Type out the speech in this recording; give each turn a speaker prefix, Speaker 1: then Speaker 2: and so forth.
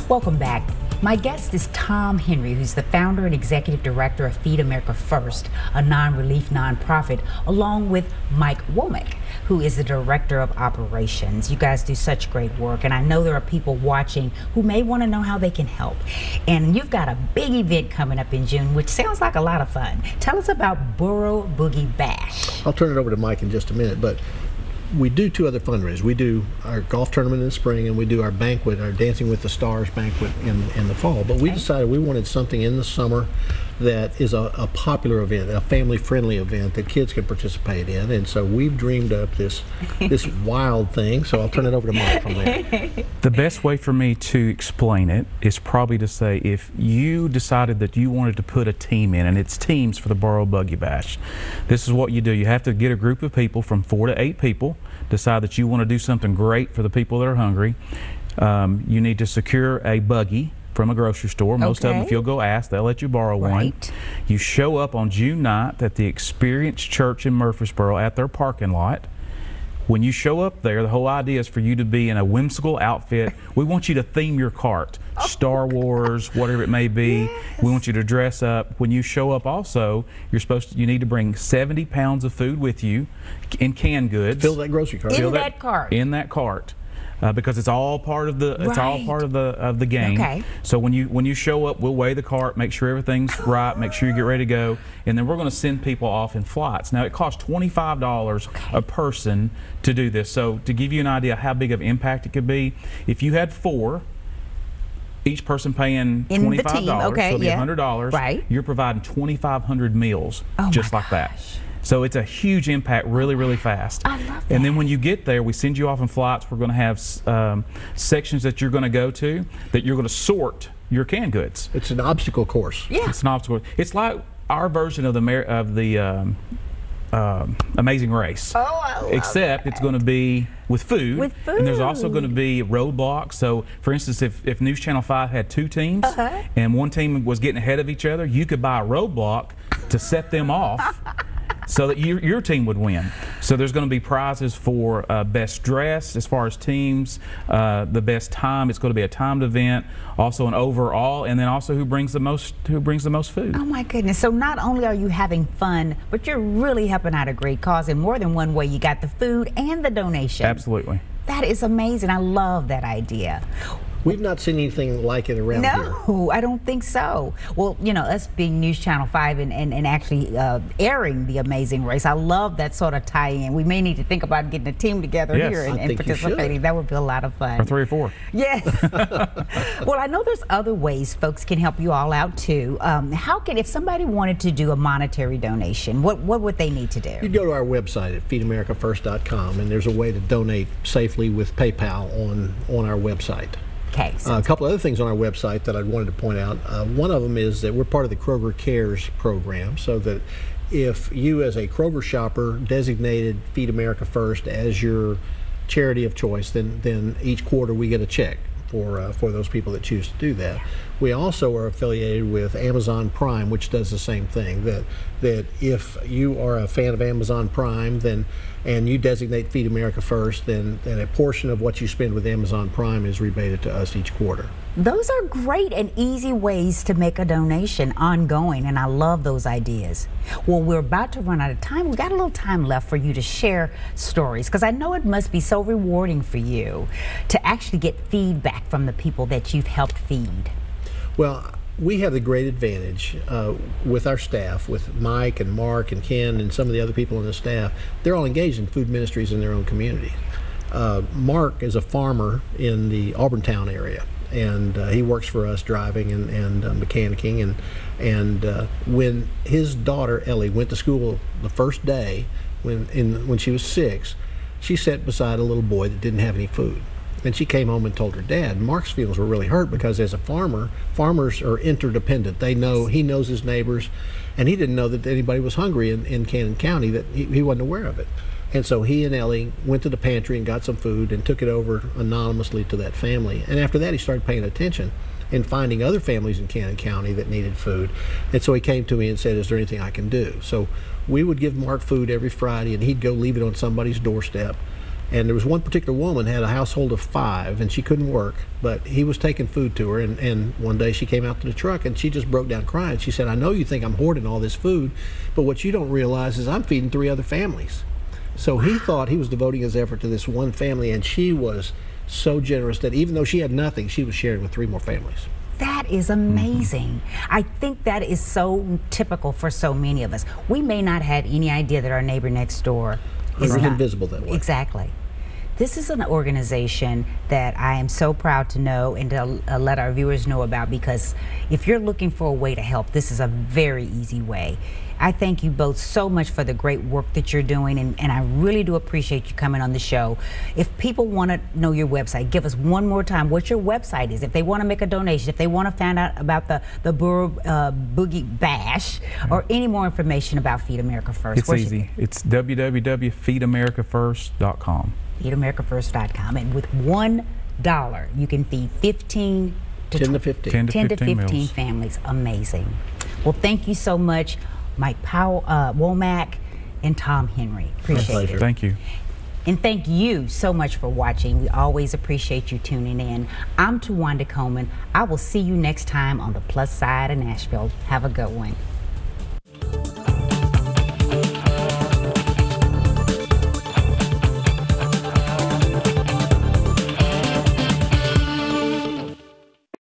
Speaker 1: Welcome back. My guest is Tom Henry, who's the founder and executive director of Feed America First, a non-relief nonprofit, along with Mike Womack, who is the director of operations. You guys do such great work, and I know there are people watching who may want to know how they can help. And you've got a big event coming up in June, which sounds like a lot of fun. Tell us about Borough Boogie Bash.
Speaker 2: I'll turn it over to Mike in just a minute, but we do two other fundraisers. We do our golf tournament in the spring, and we do our banquet, our Dancing with the Stars banquet in the fall. But we decided we wanted something in the summer that is a popular event, a family-friendly event that kids can participate in. And so we've dreamed up this wild thing. So I'll turn it over to Mike from there.
Speaker 3: The best way for me to explain it is probably to say, if you decided that you wanted to put a team in, and it's teams for the Borough Buggy Bash, this is what you do. You have to get a group of people, from 4 to 8 people, decide that you want to do something great for the people that are hungry. You need to secure a buggy from a grocery store. Most of them, if you'll go ask, they'll let you borrow one. You show up on June 9th at the Experience Church in Murfreesboro at their parking lot. When you show up there, the whole idea is for you to be in a whimsical outfit. We want you to theme your cart, Star Wars, whatever it may be. We want you to dress up. When you show up also, you need to bring 70 pounds of food with you in canned goods.
Speaker 2: Fill that grocery cart.
Speaker 1: In that cart.
Speaker 3: Because it's all part of the game.
Speaker 1: Okay.
Speaker 3: So when you show up, we'll weigh the cart, make sure everything's right, make sure you get ready to go, and then we're going to send people off in flights. Now it costs $25 a person to do this. So to give you an idea how big of impact it could be, if you had 4, each person paying $25, so it'll be $100.
Speaker 1: Right.
Speaker 3: You're providing 2,500 meals just like that. So it's a huge impact really, really fast.
Speaker 1: I love that.
Speaker 3: And then when you get there, we send you off in flights. We're going to have sections that you're going to go to that you're going to sort your canned goods.
Speaker 2: It's an obstacle course.
Speaker 1: Yeah.
Speaker 3: It's an obstacle. It's like our version of the Amazing Race.
Speaker 1: Oh, I love
Speaker 3: Except it's going to be with food.
Speaker 1: With food.
Speaker 3: And there's also going to be roadblocks. So, for instance, if News Channel 5 had 2 teams and one team was getting ahead of each other, you could buy a roadblock to set them off so that your team would win. So there's going to be prizes for best dress as far as teams, the best time. It's going to be a timed event, also an overall, and then also who brings the most food.
Speaker 1: Oh my goodness. So not only are you having fun, but you're really helping out a great cause in more than one way. You got the food and the donation.
Speaker 3: Absolutely.
Speaker 1: That is amazing. I love that idea.
Speaker 2: We've not seen anything like it around here.
Speaker 1: No, I don't think so. Well, you know, us being News Channel 5 and actually airing The Amazing Race, I love that sort of tie-in. We may need to think about getting a team together here and participating. That would be a lot of fun.
Speaker 3: Or 3 or 4.
Speaker 1: Yes. Well, I know there's other ways folks can help you all out too. If somebody wanted to do a monetary donation, what would they need to do?
Speaker 2: You go to our website at feedamericafirst.com, and there's a way to donate safely with PayPal on our website.
Speaker 1: Okay,
Speaker 2: a couple other things on our website that I wanted to point out. One of them is that we're part of the Kroger Cares program, so that if you as a Kroger shopper designated Feed America First as your charity of choice, then each quarter we get a check for those people that choose to do that. We also are affiliated with Amazon Prime, which does the same thing, that if you are a fan of Amazon Prime and you designate Feed America First, then a portion of what you spend with Amazon Prime is rebated to us each quarter.
Speaker 1: Those are great and easy ways to make a donation ongoing, and I love those ideas. Well, we're about to run out of time. We've got a little time left for you to share stories, because I know it must be so rewarding for you to actually get feedback from the people that you've helped feed.
Speaker 2: Well, we have the great advantage with our staff, with Mike and Mark and Ken and some of the other people on the staff. They're all engaged in food ministries in their own community. Mark is a farmer in the Auburntown area, and he works for us driving and mechanicking. And when his daughter Ellie went to school the first day, when she was 6, she sat beside a little boy that didn't have any food. And she came home and told her dad. Mark's feelings were really hurt, because as a farmer, farmers are interdependent. He knows his neighbors, and he didn't know that anybody was hungry in Cannon County, that he wasn't aware of it. And so he and Ellie went to the pantry and got some food and took it over anonymously to that family. And after that, he started paying attention and finding other families in Cannon County that needed food. And so he came to me and said, is there anything I can do? So we would give Mark food every Friday, and he'd go leave it on somebody's doorstep. And there was one particular woman had a household of 5, and she couldn't work, but he was taking food to her. And one day she came out to the truck, and she just broke down crying. She said, "I know you think I'm hoarding all this food, but what you don't realize is I'm feeding 3 other families." So he thought he was devoting his effort to this one family, and she was so generous that even though she had nothing, she was sharing with 3 more families.
Speaker 1: That is amazing. I think that is so typical for so many of us. We may not have any idea that our neighbor next door is not
Speaker 2: invisible that way.
Speaker 1: Exactly. This is an organization that I am so proud to know and to let our viewers know about, because if you're looking for a way to help, this is a very easy way. I thank you both so much for the great work that you're doing, and I really do appreciate you coming on the show. If people want to know your website, give us one more time what your website is. If they want to make a donation, if they want to find out about the Borough Boogie Bash, or any more information about Feed America First.
Speaker 3: It's easy. It's www.feedamericafirst.com.
Speaker 1: FeedAmericaFirst.com, and with $1 you can feed 10 to 15 families. Amazing. Well, thank you so much, Mike Womack and Tom Henry. Appreciate it.
Speaker 3: Thank you.
Speaker 1: And thank you so much for watching. We always appreciate you tuning in. I'm Tawanda Coleman. I will see you next time on the Plus Side of Nashville. Have a good one.